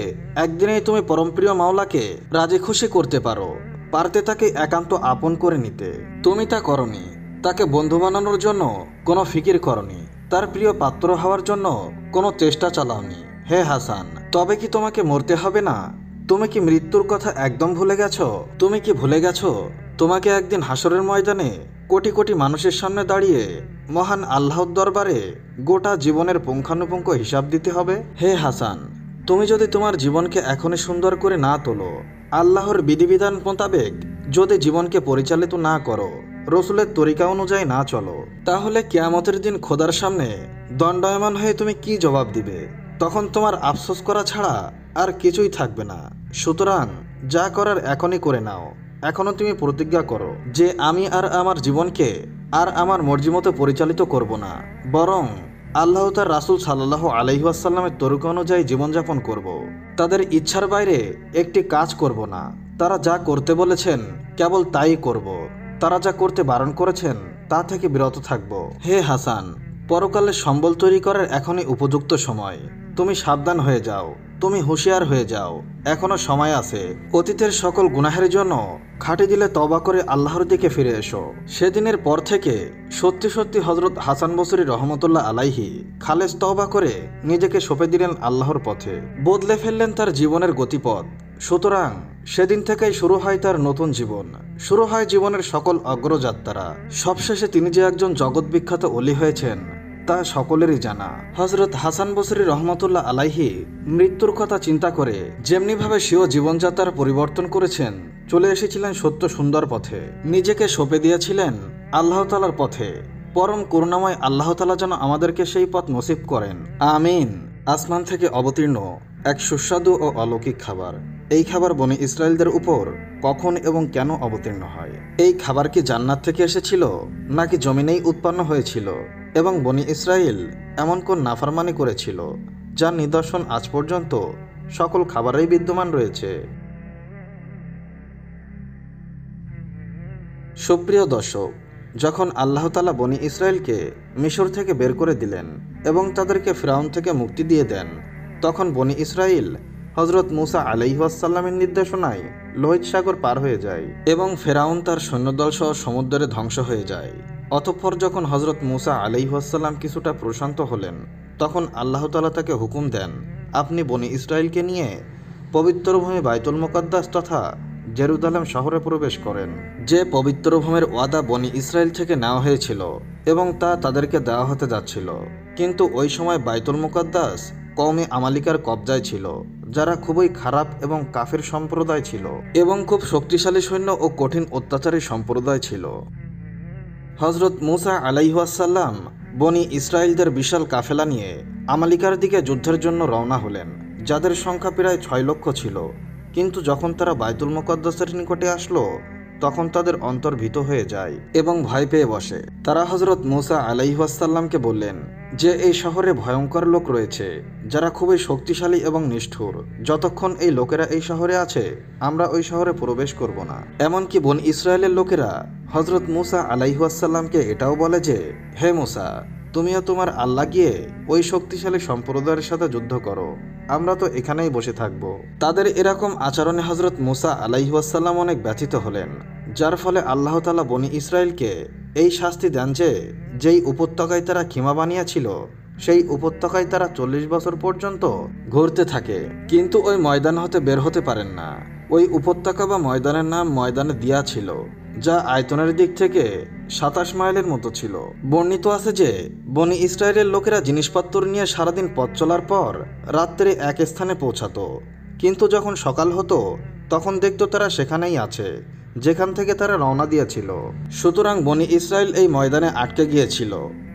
একদিনেই তুমি পরমপ্রিয় মাওলাকে রাজি খুশি করতে পারতে তাকে একান্ত আপন করে নিতে। তুমি তা করনি। তাকে বন্ধু বানানোর জন্য কোনো ফিকির করনি। তার প্রিয় পাত্র হওয়ার জন্য কোনো চেষ্টা চালাওনি। হে হাসান, তবে কি তোমাকে মরতে হবে না? তুমি কি মৃত্যুর কথা একদম ভুলে গেছো? তুমি কি ভুলে গেছো তোমাকে একদিন হাসরের ময়দানে কোটি কোটি মানুষের সামনে দাঁড়িয়ে মহান আল্লাহর দরবারে গোটা জীবনের পুঙ্খানুপুঙ্খ হিসাব দিতে হবে? হে হাসান, তুমি যদি তোমার জীবনকে এখনই সুন্দর করে না তোলো, আল্লাহর বিধিবিধান মোতাবেক যদি জীবনকে পরিচালিত না করো, রসুলের তরিকা অনুযায়ী না চলো, তাহলে কিয়ামতের দিন খোদার সামনে দণ্ডায়মান হয়ে তুমি কি জবাব দিবে? তখন তোমার আফসোস করা ছাড়া আর কিছুই থাকবে না। সুতরাং যা করার এখনই করে নাও। এখনো তুমি প্রতিজ্ঞা করো যে আমি আর আমার জীবনকে আর আমার মর্জি মতো পরিচালিত করব না, বরং আল্লাহ তার রাসূল সাল্লাল্লাহু আলাইহি ওয়াসাল্লামের তরিকা অনুযায়ী জীবনযাপন করব। তাদের ইচ্ছার বাইরে একটি কাজ করব না। তারা যা করতে বলেছেন কেবল তাই করব। তারা যা করতে বারণ করেছেন তা থেকে বিরত থাকব। হে হাসান, পরকালের সম্বল তৈরি করার এখনই উপযুক্ত সময়। তুমি সাবধান হয়ে যাও, তুমি হুঁশিয়ার হয়ে যাও, এখনো সময় আছে। অতীতের সকল গুনাহের জন্য খাঁটি দিলে তওবা করে আল্লাহর দিকে ফিরে এসো। সেদিনের পর থেকে সত্যি সত্যি হজরত হাসান বসরি রহমতুল্লাহ আলাইহি খালেস তওবা করে নিজেকে সঁপে দিলেন আল্লাহর পথে, বদলে ফেললেন তার জীবনের গতিপথ। সুতরাং সেদিন থেকেই শুরু হয় তার নতুন জীবন, শুরু হয় জীবনের সকল অগ্রযাত্রা। সবশেষে তিনি যে একজন জগৎ বিখ্যাত ওলি হয়েছেন তা সকলেরই জানা। হজরত হাসান বসরি রহমতুল্লাহ আলাইহি মৃত্যুর কথা চিন্তা করে যেমনিভাবে স্বীয় জীবনযাত্রার পরিবর্তন করেছেন, চলে এসেছিলেন সত্য সুন্দর পথে, নিজেকে সঁপে দিয়েছিলেন আল্লাহ তাআলার পথে। পরম করুণাময় আল্লাহ তাআলা যেন আমাদেরকে সেই পথ নসিব করেন, আমিন। আসমান থেকে অবতীর্ণ এক সুস্বাদু ও অলৌকিক খাবার। এই খাবার বনি ইসরায়েলদের উপর কখন এবং কেন অবতীর্ণ হয়? এই খাবার কি জান্নাত থেকে এসেছিল নাকি জমিনেই উৎপন্ন হয়েছিল? এবং বনি ইসরায়েল এমন কোন নাফরমানি করেছিল যার নিদর্শন আজ পর্যন্ত সকল খাবারেই বিদ্যমান রয়েছে? সুপ্রিয় দর্শক, যখন আল্লাহ তাআলা বনি ইসরায়েলকে মিশর থেকে বের করে দিলেন এবং তাদেরকে ফিরআউন থেকে মুক্তি দিয়ে দেন, তখন বনি ইসরায়েল হজরত মুসা আলাইহিস সালামের নির্দেশনায় লোহিত সাগর পার হয়ে যায় এবং ফিরআউন তার সৈন্যদল সহ সমুদ্রে ধ্বংস হয়ে যায়। অতঃপর যখন হজরত মুসা আলাইহিসসালাম কিছুটা প্রশান্ত হলেন, তখন আল্লাহ তাআলা তাকে হুকুম দেন, আপনি বনি ইসরায়েলকে নিয়ে পবিত্র ভূমি বাইতুল মুকাদ্দাস তথা জেরুজালেম শহরে প্রবেশ করেন, যে পবিত্র ভূমির ওয়াদা বনি ইসরায়েল থেকে নেওয়া হয়েছিল এবং তা তাদেরকে দেওয়া হতে যাচ্ছিল। কিন্তু ওই সময় বাইতুল মুকাদ্দাস কওমে আমালিকার কবজায় ছিল, যারা খুবই খারাপ এবং কাফির সম্প্রদায় ছিল এবং খুব শক্তিশালী সৈন্য ও কঠিন অত্যাচারী সম্প্রদায় ছিল। হজরত মুসা আলাইহিসসালাম বনি ইসরায়েলদের বিশাল কাফেলা নিয়ে আমালিকার দিকে যুদ্ধের জন্য রওনা হলেন, যাদের সংখ্যা প্রায় 6 লক্ষ ছিল। কিন্তু যখন তারা বাইতুল মুকাদ্দাসের নিকটে আসলো, তখন তাদের অন্তর ভীত হয়ে যায় এবং ভয় পেয়ে বসে। তারা হজরত মুসা আলাইহিসসালামকে বললেন যে এই শহরে ভয়ঙ্কর লোক রয়েছে, যারা খুবই শক্তিশালী এবং নিষ্ঠুর। যতক্ষণ এই লোকেরা এই শহরে আছে, আমরা ওই শহরে প্রবেশ করব না। এমনকি বনি ইসরায়েলের লোকেরা হজরত মুসা আলাইহিসসালামকে এটাও বলে যে, হে মুসা, তুমিও তোমার আল্লাহ গিয়ে ওই শক্তিশালী সম্প্রদায়ের সাথে যুদ্ধ করো, আমরা তো এখানেই বসে থাকব। তাদের এরকম আচরণে হজরত মুসা আলাইহিসসালাম অনেক ব্যথিত হলেন, যার ফলে আল্লাহ তাআলা বনি ইসরায়েলকে এই শাস্তি দেন যে, যেই উপত্যকায় তারা খিমা বানিয়েছিল, সেই উপত্যকায় তারা 40 বছর পর্যন্ত ঘুরতে থাকে, কিন্তু ওই ময়দান হতে বের হতে পারেন না। ওই উপত্যকা বা ময়দানের নাম ময়দানে দিয়া ছিল, যা আয়তনের দিক থেকে 27 মাইলের মতো ছিল। বর্ণিত আছে যে বনি ইসরায়েলের লোকেরা জিনিসপত্র নিয়ে সারাদিন পথ চলার পর রাত্রে এক স্থানে পৌঁছাতো, কিন্তু যখন সকাল হতো তখন দেখতো তারা সেখানেই আছে যেখান থেকে তারা রওনা দিয়েছিল। সুতরাং বনি ইসরায়েল এই ময়দানে আটকে গিয়েছিল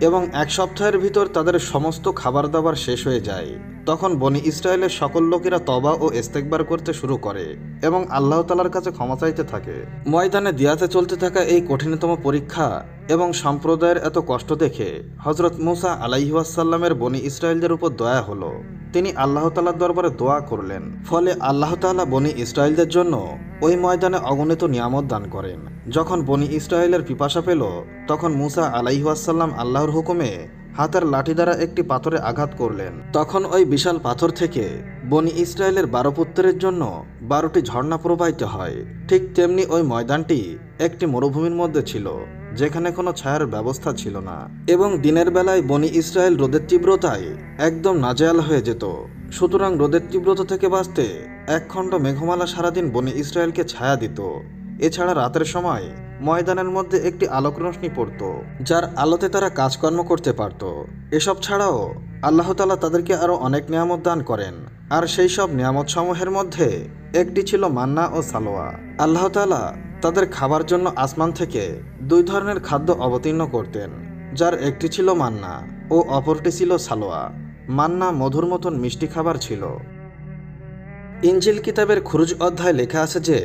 এবং 1 সপ্তাহের ভিতর তাদের সমস্ত খাবার দাবার শেষ হয়ে যায়। তখন বনি ইসরায়েলের সকল লোকেরা তওবা ও ইস্তেগফার করতে শুরু করে এবং আল্লাহ তাআলার কাছে ক্ষমা চাইতে থাকে। ময়দানে দিয়াতে চলতে থাকা এই কঠিনতম পরীক্ষা এবং সম্প্রদায়ের এত কষ্ট দেখে হজরত মুসা আলাইহিসসালামের বনি ইসরায়েলদের উপর দয়া হলো। তিনি আল্লাহ তাআলার দরবারে দোয়া করলেন, ফলে আল্লাহ তাআলা বনি ইসরায়েলদের জন্য ওই ময়দানে অগণিত নিয়ামত দান করেন। যখন বনি ইসরায়েলের পিপাসা পেল, তখন মুসা আলাইহিসসালাম আল্লাহর হুকুমে হাতের লাঠি দ্বারা একটি পাথরে আঘাত করলেন। তখন ওই বিশাল পাথর থেকে বনি ইসরায়েলের 12 পুত্রের জন্য 12টি ঝর্ণা প্রবাহিত হয়। ঠিক তেমনি ওই ময়দানটি একটি মরুভূমির মধ্যে ছিল, যেখানে কোনো ছায়ার ব্যবস্থা ছিল না, এবং দিনের বেলায় বনি ইসরায়েল রোদের তীব্রতায় একদম নাজেহাল হয়ে যেত। সুতরাং রোদের তীব্রতা থেকে বাঁচতে একখণ্ড মেঘমালা সারাদিন বনি ইসরায়েলকে ছায়া দিত। এছাড়া রাতের সময় ময়দানের মধ্যে একটি আলোক রশ্মি পড়ত, যার আলোতে তারা কাজকর্ম করতে পারত। এসব ছাড়াও আল্লাহ তাআলা তাদেরকে আরও অনেক নিয়ামত দান করেন, আর সেই সব নিয়ামত সমূহের মধ্যে একটি ছিল মান্না ও সালোয়া। আল্লাহ তাআলা তাদের খাবার জন্য আসমান থেকে 2 ধরনের খাদ্য অবতীর্ণ করতেন, যার একটি ছিল মান্না ও অপরটি ছিল সালোয়া। মান্না মধুর মতন মিষ্টি খাবার ছিল। ইনজিল কিতাবের খুরুজ অধ্যায় লেখা আছে যে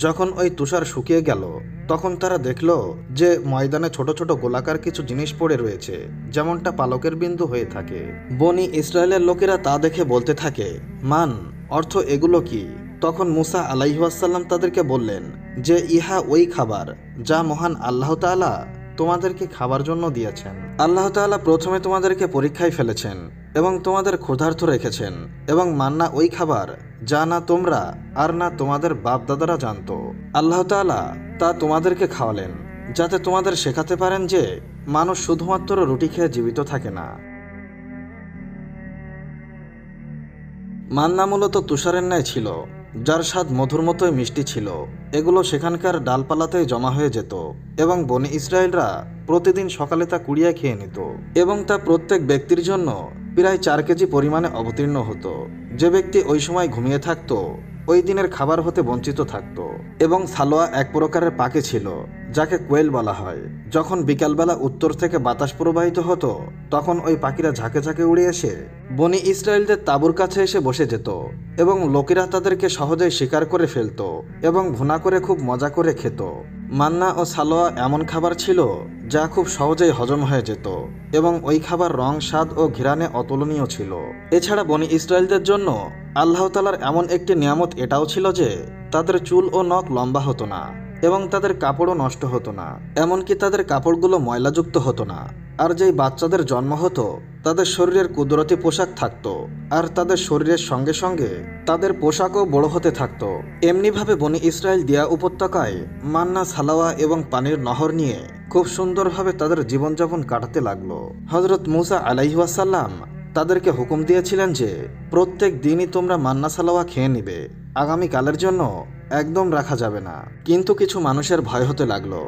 যখন ওই তুষার শুকিয়ে গেল, তখন তারা দেখল যে ময়দানে ছোট ছোট গোলাকার কিছু জিনিস পড়ে রয়েছে, যেমনটা পালকের বিন্দু হয়ে থাকে। বনি ইসরায়েলের লোকেরা তা দেখে বলতে থাকে, মান অর্থ এগুলো কি? তখন মুসা আলাইহিসসালাম তাদেরকে বললেন যে ইহা ওই খাবার যা মহান আল্লাহ তাআলা তোমাদেরকে খাবার জন্য দিয়েছেন। আল্লাহ তাআলা প্রথমে তোমাদেরকে পরীক্ষায় ফেলেছেন এবং তোমাদের ক্ষুধার্ত রেখেছেন, এবং মান্না ওই খাবার যা না তোমরা আর না তোমাদের বাপ দাদারা জানতো। আল্লাহ তাআলা তা তোমাদেরকে খাওয়ালেন, যাতে তোমাদের শেখাতে পারেন যে মানুষ শুধুমাত্র রুটি খেয়ে জীবিত থাকে না। মান্না মূলত তুষারের ন্যায় ছিল, যার স্বাদ মধুর মতোই মিষ্টি ছিল। এগুলো সেখানকার ডালপালাতেই জমা হয়ে যেত এবং বনি ইসরায়েলরা প্রতিদিন সকালে তা কুড়িয়ে খেয়ে নিত, এবং তা প্রত্যেক ব্যক্তির জন্য প্রায় 4 কেজি পরিমাণে অবতীর্ণ হতো। যে ব্যক্তি ওই সময় ঘুমিয়ে থাকতো, ওই দিনের খাবার হতে বঞ্চিত থাকত। এবং সালোয়া এক প্রকারের পাখি ছিল, যাকে কোয়েল বলা হয়। যখন বিকালবেলা উত্তর থেকে বাতাস প্রবাহিত হতো, তখন ওই পাখিরা ঝাঁকে ঝাঁকে উড়ে এসে বনি ইসরায়েলদের তাঁবুর কাছে এসে বসে যেত, এবং লোকেরা তাদেরকে সহজেই শিকার করে ফেলত এবং ভুনা করে খুব মজা করে খেত। মান্না ও সালোয়া এমন খাবার ছিল যা খুব সহজেই হজম হয়ে যেত, এবং ওই খাবার রং, স্বাদ ও ঘ্রাণে অতুলনীয় ছিল। এছাড়া বনি ইসরায়েলদের জন্য আল্লাহ তাআলার এমন একটি নিয়ামত এটাও ছিল যে তাদের চুল ও নখ লম্বা হতো না, এবং তাদের কাপড়ও নষ্ট হতো না, এমনকি তাদের কাপড়গুলো ময়লাযুক্ত হতো না। আর যেই বাচ্চাদের জন্ম হতো তাদের শরীরের কুদরতি পোশাক থাকতো, আর তাদের শরীরের সঙ্গে সঙ্গে তাদের পোশাকও বড় হতে থাকতো। এমনিভাবে বনি ইসরায়েল দিয়া উপত্যকায় মান্না, সালাওয়া এবং পানির নহর নিয়ে খুব সুন্দরভাবে তাদের জীবনযাপন কাটাতে লাগলো। হযরত মূসা আলাইহিস সালাম তাদেরকে হুকুম দিয়েছিলেন যে প্রত্যেক দিনই তোমরা মান্না সালাওয়া খেয়ে নিবে, আগামীকালের জন্য একদম রাখা যাবে না। কিন্তু কিছু মানুষের ভয় হতে লাগলো,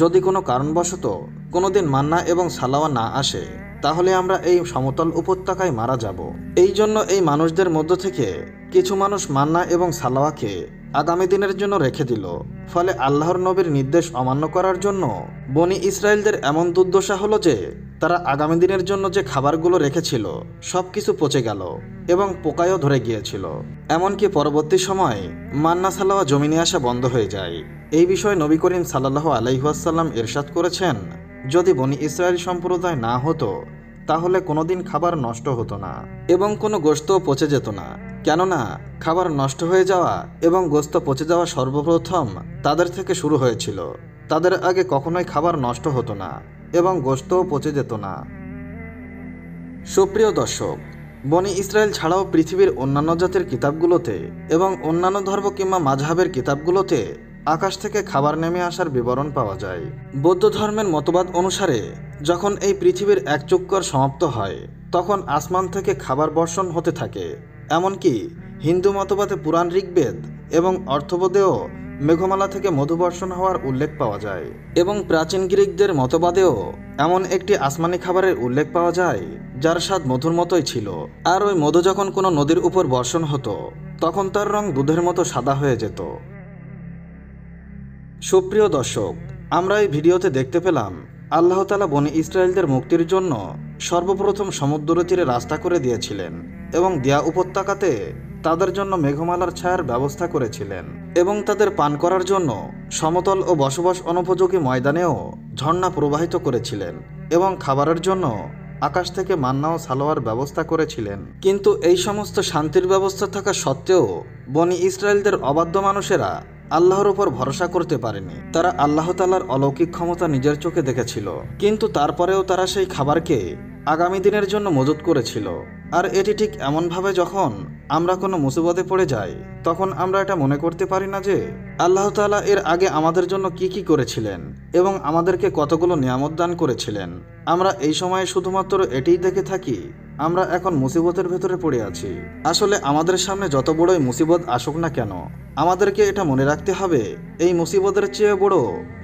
যদি কোনো কারণবশত কোনোদিন মান্না এবং সালাওয়া না আসে তাহলে আমরা এই সমতল উপত্যকায় মারা যাব। এই জন্য এই মানুষদের মধ্য থেকে কিছু মানুষ মান্না এবং সালাওয়াকে আগামী দিনের জন্য রেখে দিল। ফলে আল্লাহর নবীর নির্দেশ অমান্য করার জন্য বনি ইসরায়েলদের এমন দুর্দশা হলো যে তারা আগামী দিনের জন্য যে খাবারগুলো রেখেছিল সবকিছু পচে গেল এবং পোকায়ও ধরে গিয়েছিল। এমনকি পরবর্তী সময় মান্না সালাওয়া জমিনে আসা বন্ধ হয়ে যায়। এই বিষয়ে নবী করিম সাল্লাল্লাহু আলাইহি ওয়াসাল্লাম ইরশাদ করেছেন, যদি বনি ইসরায়েল সম্প্রদায় না হতো তাহলে কোনোদিন খাবার নষ্ট হতো না এবং কোনো গোশতও পচে যেত না। কেননা খাবার নষ্ট হয়ে যাওয়া এবং গোশত পচে যাওয়া সর্বপ্রথম তাদের থেকে শুরু হয়েছিল। তাদের আগে কখনোই খাবার নষ্ট হতো না এবং গোশতও পচে যেত না। সুপ্রিয় দর্শক, বনি ইসরায়েল ছাড়াও পৃথিবীর অন্যান্য জাতির কিতাবগুলোতে এবং অন্যান্য ধর্ম কিংবা মাযহাবের কিতাবগুলোতে আকাশ থেকে খাবার নেমে আসার বিবরণ পাওয়া যায়। বৌদ্ধ ধর্মের মতবাদ অনুসারে যখন এই পৃথিবীর এক চক্কর সমাপ্ত হয় তখন আসমান থেকে খাবার বর্ষণ হতে থাকে। এমনকি হিন্দু মতবাদে পুরাণ ঋগ্বেদ এবং অর্থবোধেও মেঘমালা থেকে মধু বর্ষণ হওয়ার উল্লেখ পাওয়া যায় এবং প্রাচীন গ্রিকদের মতবাদেও এমন একটি আসমানি খাবারের উল্লেখ পাওয়া যায় যার স্বাদ মধুর মতোই ছিল। আর ওই মধু যখন কোনো নদীর উপর বর্ষণ হতো তখন তার রং দুধের মতো সাদা হয়ে যেত। সুপ্রিয় দর্শক, আমরা এই ভিডিওতে দেখতে পেলাম আল্লাহ তাআলা বনি ইসরায়েলদের মুক্তির জন্য সর্বপ্রথম সমুদ্র তীরে রাস্তা করে দিয়েছিলেন এবং দিয়া উপত্যকাতে তাদের জন্য মেঘমালার ছায়ার ব্যবস্থা করেছিলেন এবং তাদের পান করার জন্য সমতল ও বসবাস অনুপযোগী ময়দানেও ঝর্ণা প্রবাহিত করেছিলেন এবং খাবারের জন্য আকাশ থেকে মান্না ও সালোয়ার ব্যবস্থা করেছিলেন। কিন্তু এই সমস্ত শান্তির ব্যবস্থা থাকা সত্ত্বেও বনি ইসরায়েলদের অবাধ্য মানুষেরা আল্লাহর উপর ভরসা করতে পারেনি। তারা আল্লাহ তাআলার অলৌকিক ক্ষমতা নিজের চোখে দেখেছিল, কিন্তু তারপরেও তারা সেই খাবারকে আগামী দিনের জন্য মজুত করেছিল। আর এটি ঠিক এমনভাবে যখন আমরা কোনো মুসিবতে পড়ে যাই তখন আমরা এটা মনে করতে পারি না যে আল্লাহ তাআলা এর আগে আমাদের জন্য কি কি করেছিলেন এবং আমাদেরকে কতগুলো নিয়ামত দান করেছিলেন। আমরা এই সময়ে শুধুমাত্র এটিই দেখে থাকি আমরা এখন মুসিবতের ভেতরে পড়ে আছি। আসলে আমাদের সামনে যত বড়ই মুসিবত আসুক না কেন আমাদেরকে এটা মনে রাখতে হবে এই মুসিবতের চেয়ে বড়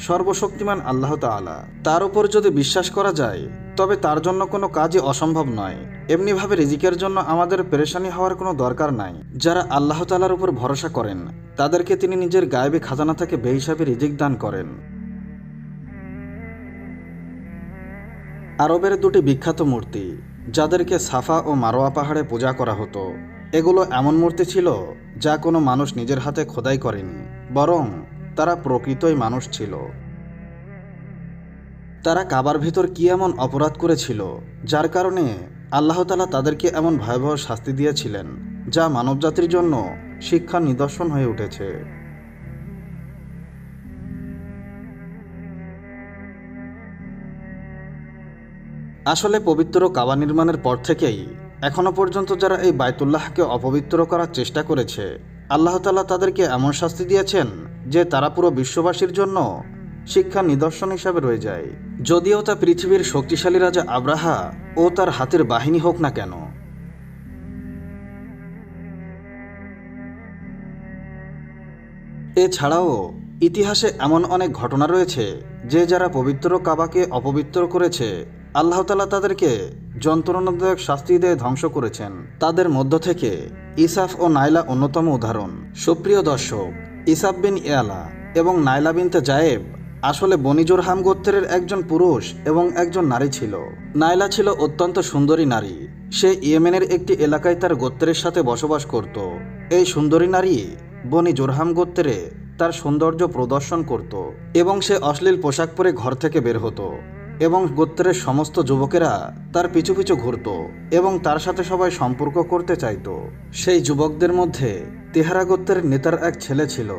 সর্বশক্তিমান আল্লাহ তাআলা। তার উপর যদি বিশ্বাস করা যায় তবে তার জন্য কোনো কাজই অসম্ভব নয়। এমনিভাবে রিজিকের জন্য আমাদের পেরেশানি হওয়ার কোনো দরকার নাই। যারা আল্লাহ তাআলার উপর ভরসা করেন তাদেরকে তিনি নিজের গায়েবী খাজানা থেকে বেহিসাবি রিজিক দান করেন। আরবের দুটি বিখ্যাত মূর্তি যাদেরকে সাফা ও মারোয়া পাহাড়ে পূজা করা হতো, এগুলো এমন মূর্তি ছিল যা কোনো মানুষ নিজের হাতে খোদাই করেনি, বরং তারা প্রকৃতই মানুষ ছিল। তারা কাবার ভিতর কি এমন অপরাধ করেছিল যার কারণে আল্লাহ তাআলা তাদেরকে এমন ভয়াবহ শাস্তি দিয়েছিলেন যা মানবজাতির জন্য শিক্ষার নিদর্শন হয়ে উঠেছে। আসলে পবিত্র কাবা নির্মাণের পর থেকেই এখনো পর্যন্ত যারা এই বাইতুল্লাহকে অপবিত্র করার চেষ্টা করেছে আল্লাহ তাআলা তাদেরকে এমন শাস্তি দিয়েছেন যে তারা পুরো বিশ্ববাসীর জন্য শিক্ষার নিদর্শন হিসাবে রয়ে যায়, যদিও তা পৃথিবীর শক্তিশালী রাজা আব্রাহা ও তার হাতের বাহিনী হোক না কেন। এছাড়াও ইতিহাসে এমন অনেক ঘটনা রয়েছে যে যারা পবিত্র কাবাকে অপবিত্র করেছে আল্লাহ তাআলা তাদেরকে যন্ত্রণাদায়ক শাস্তি দিয়ে ধ্বংস করেছেন। তাদের মধ্য থেকে ইসাফ ও নাইলা অন্যতম উদাহরণ। সুপ্রিয় দর্শক, ইসাফ বিন ইয়ালা এবং নাইলা বিনতে জায়েব আসলে বনি জুরহাম গোত্রের একজন পুরুষ এবং একজন নারী ছিল। নাইলা ছিল অত্যন্ত সুন্দরী নারী। সে ইয়েমেনের একটি এলাকায় তার গোত্রের সাথে বসবাস করত। এই সুন্দরী নারী বনি জুরহাম গোত্রে তার সৌন্দর্য প্রদর্শন করত এবং সে অশ্লীল পোশাক পরে ঘর থেকে বের হতো এবং গোত্রের সমস্ত যুবকেরা তার পিছু পিছু ঘুরত এবং তার সাথে সবাই সম্পর্ক করতে চাইত। সেই যুবকদের মধ্যে তেহারা গোত্রের নেতার এক ছেলে ছিল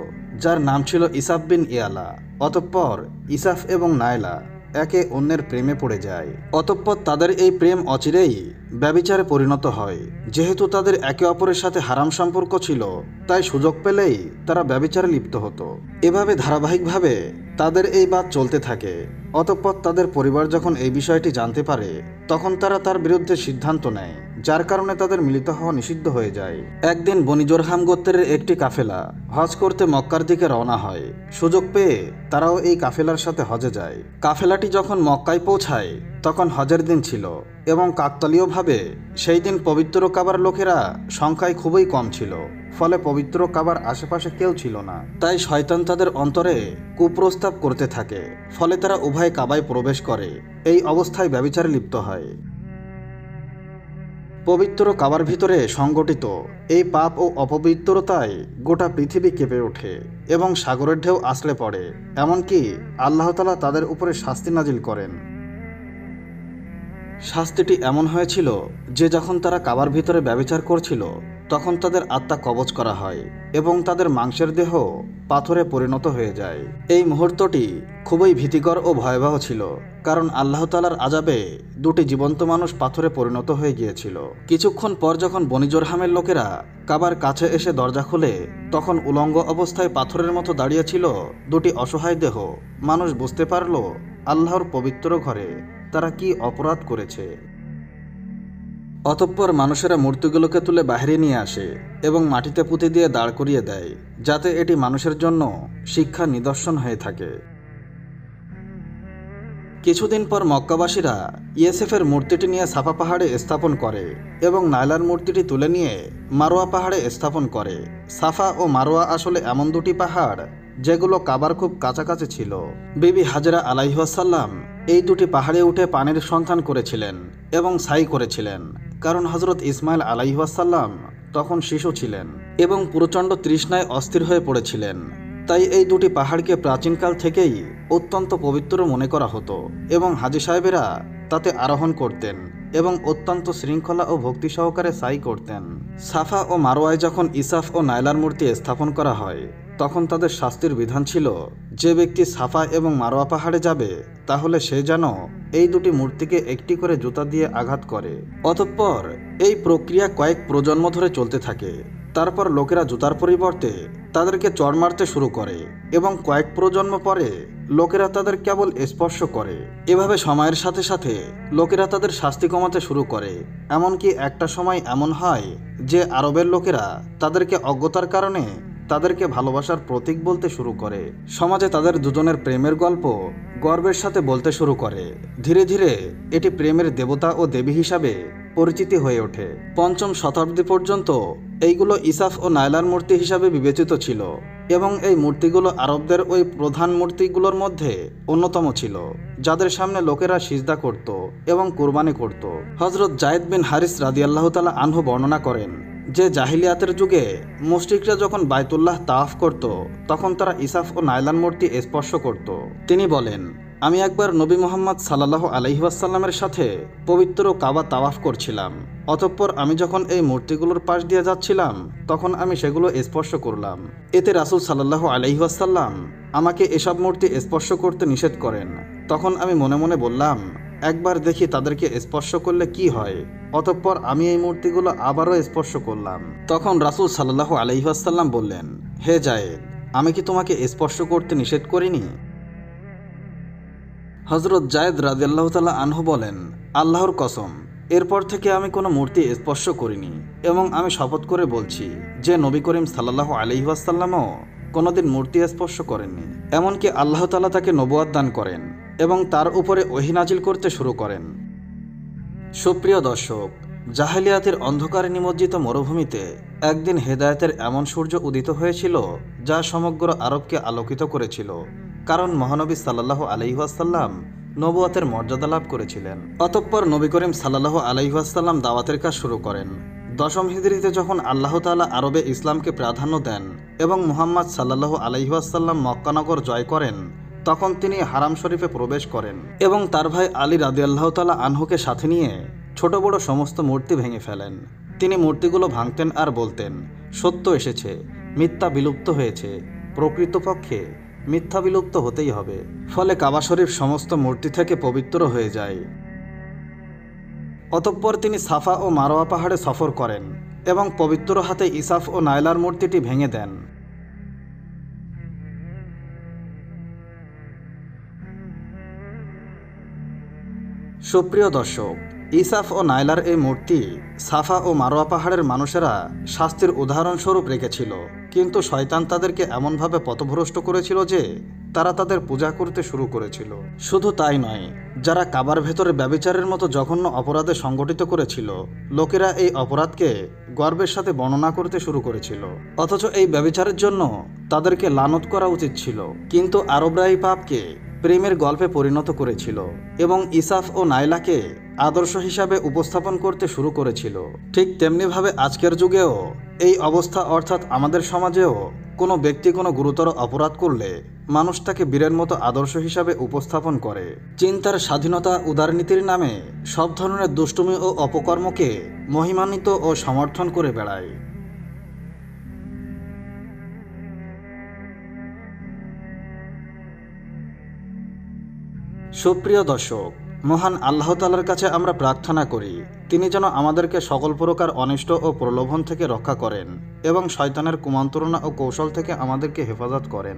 যার নাম ছিল ইসাফ বিন ইয়ালা। অতঃপর ইসাফ এবং নাইলা একে অন্যের প্রেমে পড়ে যায়। অতঃপর তাদের এই প্রেম অচিরেই ব্যভিচারে পরিণত হয়। যেহেতু তাদের একে অপরের সাথে হারাম সম্পর্ক ছিল, তাই সুযোগ পেলেই তারা ব্যভিচারে লিপ্ত হতো। এভাবে ধারাবাহিকভাবে তাদের এই বাদ চলতে থাকে। অতঃপর তাদের পরিবার যখন এই বিষয়টি জানতে পারে, তখন তারা তার বিরুদ্ধে সিদ্ধান্ত নেয়, যার কারণে তাদের মিলিত হওয়া নিষিদ্ধ হয়ে যায়। একদিন বনি জোরহাম গোত্রের একটি কাফেলা হজ করতে মক্কার দিকে রওনা হয়। সুযোগ পেয়ে তারাও এই কাফেলার সাথে হজে যায়। কাফেলাটি যখন মক্কায় পৌঁছায়, তখন হজের দিন ছিল এবং কাকতালীয়ভাবে সেই দিন পবিত্র কাবার লোকেরা সংখ্যায় খুবই কম ছিল। ফলে পবিত্র কাবার আশেপাশে কেউ ছিল না। তাই শয়তান তাদের অন্তরে কুপ্রস্তাব করতে থাকে। ফলে তারা উভয় কাবায় প্রবেশ করে। এই অবস্থায় ব্যভিচারে লিপ্ত হয়। পবিত্র কাবার ভিতরে সংগঠিত এই পাপ ও অপবিত্রতায় গোটা পৃথিবী কেঁপে ওঠে এবং সাগরের ঢেউ আছড়ে পড়ে। এমনকি আল্লাহ তাআলা তাদের উপরে শাস্তি নাজিল করেন। শাস্তিটি এমন হয়েছিল যে যখন তারা কাবার ভিতরে ব্যভিচার করছিল, তখন তাদের আত্মা কবজ করা হয় এবং তাদের মাংসের দেহ পাথরে পরিণত হয়ে যায়। এই মুহূর্তটি খুবই ভীতিকর ও ভয়াবহ ছিল, কারণ আল্লাহ তাআলার আযাবে দুটি জীবন্ত মানুষ পাথরে পরিণত হয়ে গিয়েছিল। কিছুক্ষণ পর যখন বনি জোরহামের লোকেরা কাবার কাছে এসে দরজা খুলে, তখন উলঙ্গ অবস্থায় পাথরের মতো দাঁড়িয়েছিল দুটি অসহায় দেহ। মানুষ বুঝতে পারল আল্লাহর পবিত্র ঘরে তারা কি অপরাধ করেছে। অতঃপর মানুষেরা মূর্তিগুলোকে তুলে বাইরে নিয়ে আসে এবং মাটিতে পুঁতে দিয়ে দাঁড় করিয়ে দেয়, যাতে এটি মানুষের জন্য শিক্ষা নিদর্শন হয়ে থাকে। কিছুদিন পর মক্কাবাসীরা ইয়েসেফের মূর্তিটি নিয়ে সাফা পাহাড়ে স্থাপন করে এবং নাইলার মূর্তিটি তুলে নিয়ে মারোয়া পাহাড়ে স্থাপন করে। সাফা ও মারোয়া আসলে এমন দুটি পাহাড় যেগুলো কাবার খুব কাছাকাছি ছিল। বিবি হাজরা আলাইহিস সালাম এই দুটি পাহাড়ে উঠে পানির সন্ধান করেছিলেন এবং সাই করেছিলেন, কারণ হযরত ইসমাইল আলাইহিস সালাম তখন শিশু ছিলেন এবং প্রচণ্ড তৃষ্ণায় অস্থির হয়ে পড়েছিলেন। তাই এই দুটি পাহাড়কে প্রাচীনকাল থেকেই অত্যন্ত পবিত্র মনে করা হতো এবং হাজী সাহেবেরা তাতে আরোহণ করতেন এবং অত্যন্ত শৃঙ্খলা ও ভক্তি সহকারে সাই করতেন। সাফা ও মারোয়ায় যখন ইসাফ ও নাইলার মূর্তি স্থাপন করা হয়, তখন তাদের শাস্তির বিধান ছিল, যে ব্যক্তি সাফা এবং মারোয়া পাহাড়ে যাবে, তাহলে সে যেন এই দুটি মূর্তিকে একটি করে জুতা দিয়ে আঘাত করে। অতঃপর এই প্রক্রিয়া কয়েক প্রজন্ম ধরে চলতে থাকে। তারপর লোকেরা জুতার পরিবর্তে তাদেরকে চড় মারতে শুরু করে এবং কয়েক প্রজন্ম পরে লোকেরা তাদের কেবল স্পর্শ করে। এভাবে সময়ের সাথে সাথে লোকেরা তাদের শাস্তি কমাতে শুরু করে। এমনকি একটা সময় এমন হয় যে আরবের লোকেরা তাদেরকে অজ্ঞতার কারণে তাদেরকে ভালোবাসার প্রতীক বলতে শুরু করে। সমাজে তাদের দুজনের প্রেমের গল্প গর্বের সাথে বলতে শুরু করে। ধীরে ধীরে এটি প্রেমের দেবতা ও দেবী হিসাবে পরিচিতি হয়ে ওঠে। পঞ্চম শতাব্দী পর্যন্ত এইগুলো ইসাফ ও নাইলার মূর্তি হিসাবে বিবেচিত ছিল এবং এই মূর্তিগুলো আরবদের ওই প্রধান মূর্তিগুলোর মধ্যে অন্যতম ছিল, যাদের সামনে লোকেরা সিজদা করত এবং কুরবানি করত। হযরত যায়েদ বিন হারিস রাদিয়াল্লাহু তাআলা আনহু বর্ণনা করেন যে জাহিলিয়াতের যুগে মুশরিকরা যখন বায়তুল্লাহ তাওয়াফ করত, তখন তারা ইসাফ ও নাইলার মূর্তি স্পর্শ করত। তিনি বলেন, আমি একবার নবী মুহাম্মদ সাল্লাল্লাহু আলাইহি ওয়াসাল্লামের সাথে পবিত্র কাবা তাওয়াফ করছিলাম। অতঃপর আমি যখন এই মূর্তিগুলোর পাশ দিয়ে যাচ্ছিলাম, তখন আমি সেগুলো স্পর্শ করলাম। এতে রাসূল সাল্লাল্লাহু আলাইহি ওয়াসাল্লাম আমাকে এসব মূর্তি স্পর্শ করতে নিষেধ করেন। তখন আমি মনে মনে বললাম, একবার দেখি তাদেরকে স্পর্শ করলে কি হয়। অতঃপর আমি এই মূর্তিগুলো আবারও স্পর্শ করলাম। তখন রাসূল সাল্লাল্লাহু আলাইহি ওয়াসাল্লাম বললেন, হে যায়েদ, আমি কি তোমাকে স্পর্শ করতে নিষেধ করিনি? হযরত যায়েদ রাদিয়াল্লাহু তাআলা আনহু বলেন, আল্লাহর কসম, এরপর থেকে আমি কোনো মূর্তি স্পর্শ করিনি এবং আমি শপথ করে বলছি যে নবী করিম সাল্লাল্লাহু আলাইহি ওয়াসাল্লামও কোনোদিন মূর্তি স্পর্শ করেননি। এমনকি আল্লাহ তাআলা তাকে নবুয়ত দান করেন এবং তার উপরে ওহী নাজিল করতে শুরু করেন। সুপ্রিয় দর্শক, জাহেলিয়াতের অন্ধকারে নিমজ্জিত মরুভূমিতে একদিন হেদায়েতের এমন সূর্য উদিত হয়েছিল যা সমগ্র আরবকে আলোকিত করেছিল, কারণ মহানবী সাল্লাল্লাহু আলাইহি ওয়াসাল্লাম নবুয়তের মর্যাদা লাভ করেছিলেন। অতঃপর নবী করিম সাল্লাল্লাহু আলাইহি ওয়াসাল্লাম দাওয়াতের কাজ শুরু করেন। দশম হিজরিতে যখন আল্লাহ তাআলা আরবে ইসলামকে প্রাধান্য দেন এবং মুহাম্মদ সাল্লাল্লাহু আলাইহি ওয়াসাল্লাম মক্কানগর জয় করেন, তখন তিনি হারাম শরীফে প্রবেশ করেন এবং তার ভাই আলী রাদিয়াল্লাহু তাআলা আনহুকে সাথে নিয়ে ছোট বড় সমস্ত মূর্তি ভেঙে ফেলেন। তিনি মূর্তিগুলো ভাঙতেন আর বলতেন, সত্য এসেছে, মিথ্যা বিলুপ্ত হয়েছে, প্রকৃতপক্ষে মিথ্যা বিলুপ্ত হতেই হবে। ফলে কাবা শরীফ সমস্ত মূর্তি থেকে পবিত্র হয়ে যায়। অতঃপর তিনি সাফা ও মারোয়া পাহাড়ে সফর করেন এবং পবিত্র হাতে ইসাফ ও নাইলার মূর্তিটি ভেঙে দেন। সুপ্রিয় দর্শক, ইসাফ ও নাইলার এই মূর্তি সাফা ও মারোয়া পাহাড়ের মানুষেরা শাস্তির উদাহরণস্বরূপ রেখেছিল, কিন্তু শয়তান তাদেরকে এমনভাবে পথভ্রষ্ট করেছিল যে তারা তাদের পূজা করতে শুরু করেছিল। শুধু তাই নয়, যারা কাবার ভেতরে ব্যভিচারের মতো জঘন্য অপরাধে সংগঠিত করেছিল, লোকেরা এই অপরাধকে গর্বের সাথে বর্ণনা করতে শুরু করেছিল। অথচ এই ব্যভিচারের জন্য তাদেরকে লানত করা উচিত ছিল, কিন্তু আরবরা এই পাপকে প্রেমের গল্পে পরিণত করেছিল এবং ইসাফ ও নাইলাকে আদর্শ হিসাবে উপস্থাপন করতে শুরু করেছিল। ঠিক তেমনিভাবে আজকের যুগেও এই অবস্থা, অর্থাৎ আমাদের সমাজেও কোনো ব্যক্তি কোনো গুরুতর অপরাধ করলে মানুষ তাকে বীরের মতো আদর্শ হিসাবে উপস্থাপন করে। চিন্তার স্বাধীনতা, উদারনীতির নামে সব ধরনের দুষ্টুমি ও অপকর্মকে মহিমান্বিত ও সমর্থন করে বেড়ায়। সুপ্রিয় দর্শক, মহান আল্লাহ তাআলার কাছে আমরা প্রার্থনা করি তিনি যেন আমাদেরকে সকল প্রকার অনিষ্ট ও প্রলোভন থেকে রক্ষা করেন এবং শয়তানের কুমন্ত্রণা ও কৌশল থেকে আমাদেরকে হেফাজত করেন।